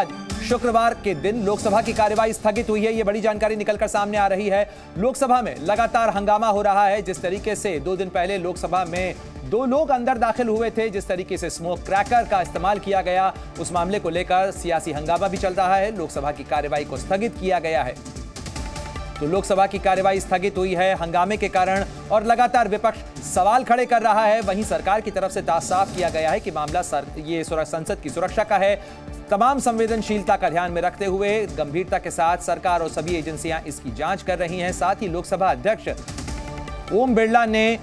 आज शुक्रवार के दिन लोकसभा की कार्यवाही स्थगित हुई है। यह बड़ी जानकारी निकलकर सामने आ रही है। लोकसभा में लगातार हंगामा हो रहा है। जिस तरीके से 2 दिन पहले लोकसभा में 2 लोग अंदर दाखिल हुए थे, जिस तरीके से स्मोक क्रैकर का इस्तेमाल किया गया, उस मामले को लेकर सियासी हंगामा भी चल रहा है। लोकसभा की कार्यवाही को स्थगित किया गया है। तो लोकसभा की कार्यवाही स्थगित हुई है हंगामे के कारण और लगातार विपक्ष सवाल खड़े कर रहा है। वहीं सरकार की तरफ से साफ किया गया है कि मामला ये संसद की सुरक्षा का है। तमाम संवेदनशीलता का ध्यान में रखते हुए गंभीरता के साथ सरकार और सभी एजेंसियां इसकी जांच कर रही हैं। साथ ही लोकसभा अध्यक्ष ओम बिरला ने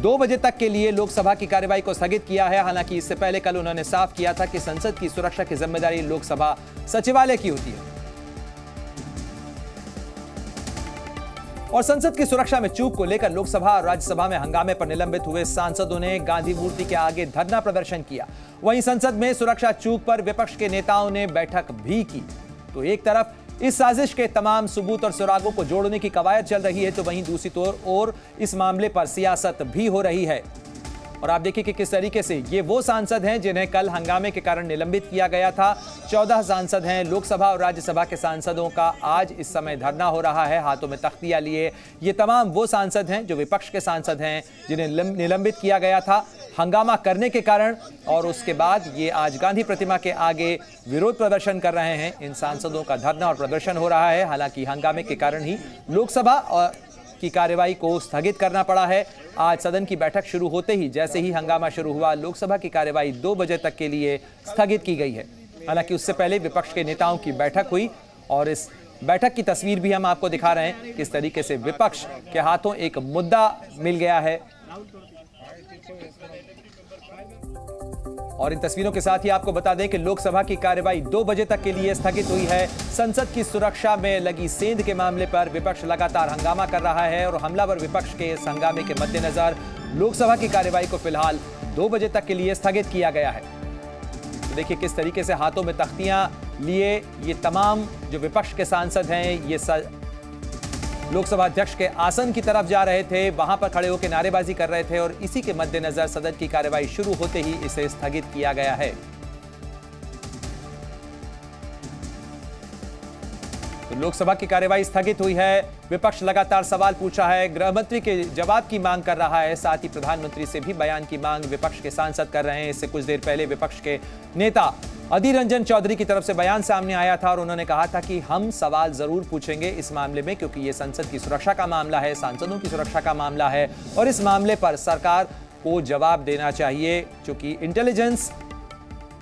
2 बजे तक के लिए लोकसभा की कार्यवाही को स्थगित किया है। हालांकि इससे पहले कल उन्होंने साफ किया था कि संसद की सुरक्षा की जिम्मेदारी लोकसभा सचिवालय की होती है और संसद की सुरक्षा में चूक को लेकर लोकसभा और राज्यसभा में हंगामे पर निलंबित हुए सांसदों ने गांधी मूर्ति के आगे धरना प्रदर्शन किया। वहीं संसद में सुरक्षा चूक पर विपक्ष के नेताओं ने बैठक भी की। तो एक तरफ इस साजिश के तमाम सबूत और सुरागों को जोड़ने की कवायद चल रही है, तो वहीं दूसरी ओर इस मामले पर सियासत भी हो रही है। और आप देखिए कि किस तरीके से ये वो सांसद हैं जिन्हें कल हंगामे के कारण निलंबित किया गया था। 14 सांसद हैं। लोकसभा और राज्यसभा के सांसदों का आज इस समय धरना हो रहा है, हाथों में तख्तियां लिए। ये तमाम वो सांसद हैं जो विपक्ष के सांसद हैं, जिन्हें निलंबित किया गया था हंगामा करने के कारण। और उसके बाद ये आज गांधी प्रतिमा के आगे विरोध प्रदर्शन कर रहे हैं। इन सांसदों का धरना और प्रदर्शन हो रहा है। हालांकि हंगामे के कारण ही लोकसभा और की कार्यवाही को स्थगित करना पड़ा है। आज सदन की बैठक शुरू होते ही जैसे ही हंगामा शुरू हुआ, लोकसभा की कार्यवाही 2 बजे तक के लिए स्थगित की गई है। हालांकि उससे पहले विपक्ष के नेताओं की बैठक हुई और इस बैठक की तस्वीर भी हम आपको दिखा रहे हैं। किस तरीके से विपक्ष के हाथों एक मुद्दा मिल गया है और इन तस्वीरों के साथ ही आपको बता दें कि लोकसभा की कार्यवाही 2 बजे तक के लिए स्थगित हुई है। संसद की सुरक्षा में लगी सेंध के मामले पर विपक्ष लगातार हंगामा कर रहा है और हमलावर विपक्ष के इस हंगामे के मद्देनजर लोकसभा की कार्यवाही को फिलहाल 2 बजे तक के लिए स्थगित किया गया है। तो देखिए किस तरीके से हाथों में तख्तियां लिए ये तमाम जो विपक्ष के सांसद हैं, ये लोकसभा अध्यक्ष के आसन की तरफ जा रहे थे, वहां पर खड़े होकर नारेबाजी कर रहे थे और इसी के मद्देनजर सदन की कार्यवाही शुरू होते ही इसे स्थगित किया गया है। तो लोकसभा की कार्यवाही स्थगित हुई है। विपक्ष लगातार सवाल पूछ रहा है, गृह मंत्री के जवाब की मांग कर रहा है। साथ ही प्रधानमंत्री से भी बयान की मांग विपक्ष के सांसद कर रहे हैं। इससे कुछ देर पहले विपक्ष के नेता अधीर रंजन चौधरी की तरफ से बयान सामने आया था और उन्होंने कहा था कि हम सवाल जरूर पूछेंगे इस मामले में, क्योंकि ये संसद की सुरक्षा का मामला है, सांसदों की सुरक्षा का मामला है और इस मामले पर सरकार को जवाब देना चाहिए, क्योंकि इंटेलिजेंस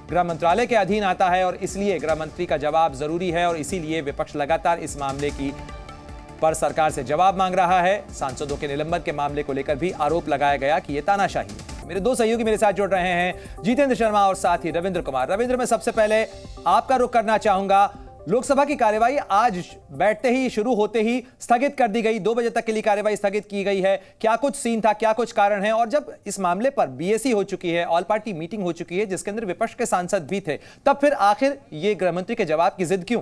गृह मंत्रालय के अधीन आता है और इसलिए गृह मंत्री का जवाब जरूरी है और इसीलिए विपक्ष लगातार इस मामले की पर सरकार से जवाब मांग रहा है। सांसदों के निलंबन के मामले को लेकर भी आरोप लगाया गया कि यह तानाशाही है। मेरे 2 सहयोगी मेरे साथ जुड़ रहे हैं, जितेंद्र शर्मा और साथ ही रविंद्र कुमार। रविंद्र, मैं सबसे पहले आपका रुख करना चाहूंगा। लोकसभा की कार्यवाही आज बैठते ही शुरू होते ही स्थगित कर दी गई, 2 बजे तक के लिए कार्यवाही स्थगित की गई है। क्या कुछ सीन था, क्या कुछ कारण है? और जब इस मामले पर बीएसी हो चुकी है, ऑल पार्टी मीटिंग हो चुकी है जिसके अंदर विपक्ष के सांसद भी थे, तब फिर आखिर ये गृह मंत्री के जवाब की जिद क्यों?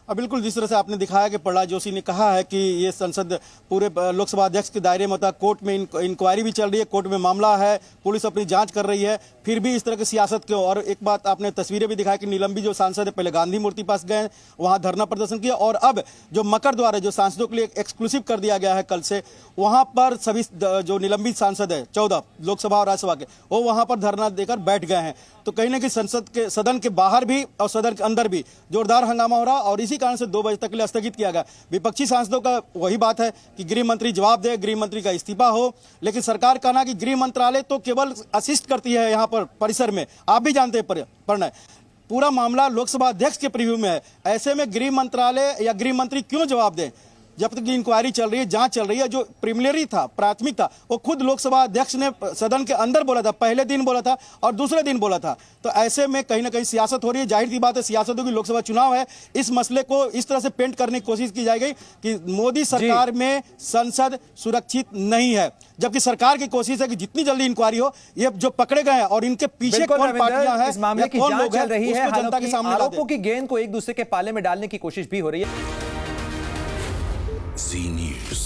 बिल्कुल, जिस तरह से आपने दिखाया कि प्रहलाद जोशी ने कहा है कि ये संसद पूरे लोकसभा अध्यक्ष के दायरे में होता है, कोर्ट में इंक्वायरी भी चल रही है, कोर्ट में मामला है, पुलिस अपनी जांच कर रही है, फिर भी इस तरह की सियासत क्यों? और एक बात आपने तस्वीरें भी दिखाई कि निलंबित जो सांसद है पहले गांधी मूर्ति पास गए, वहां धरना प्रदर्शन किया और अब जो मकर द्वारा जो सांसदों के लिए एक्सक्लूसिव कर दिया गया है कल से, वहां पर सभी जो निलंबित सांसद है 14 लोकसभा और राज्यसभा के, वो वहां पर धरना देकर बैठ गए हैं। तो कहीं ना कहीं सदन के बाहर भी और सदन के अंदर भी जोरदार हंगामा हो रहा और इसी कारण से 2 बजे तक के लिए स्थगित किया गया। विपक्षी सांसदों का वही बात है कि गृह मंत्री जवाब दे, गृह मंत्री का इस्तीफा हो, लेकिन सरकार कहना कि गृह मंत्रालय तो केवल असिस्ट करती है यहाँ पर परिसर में, आप भी जानते हैं प्रणय, पूरा मामला लोकसभा अध्यक्ष के प्रीव्यू में है। ऐसे में गृह मंत्रालय या गृह मंत्री क्यों जवाब दें? जब तक इंक्वायरी चल रही है, जांच चल रही है, जो प्रीलिमिनरी था, प्राथमिक था, वो खुद लोकसभा अध्यक्ष ने सदन के अंदर बोला था, पहले दिन बोला था और दूसरे दिन बोला था। तो ऐसे में कहीं ना कहीं सियासत हो रही है। जाहिर सी बात है, सियासतों की लोकसभा चुनाव है, इस मसले को इस तरह से पेंट करने की कोशिश की जाएगी कि मोदी सरकार में संसद सुरक्षित नहीं है, जबकि सरकार की कोशिश है कि जितनी जल्दी इंक्वायरी हो। ये जो पकड़े गए हैं और इनके पीछे कौन पार्टियां हैं, इस मामले की जांच चल रही है, जनता के सामने आरोपों की गेंद को एक दूसरे के पाले में डालने की कोशिश भी हो रही है। Z News।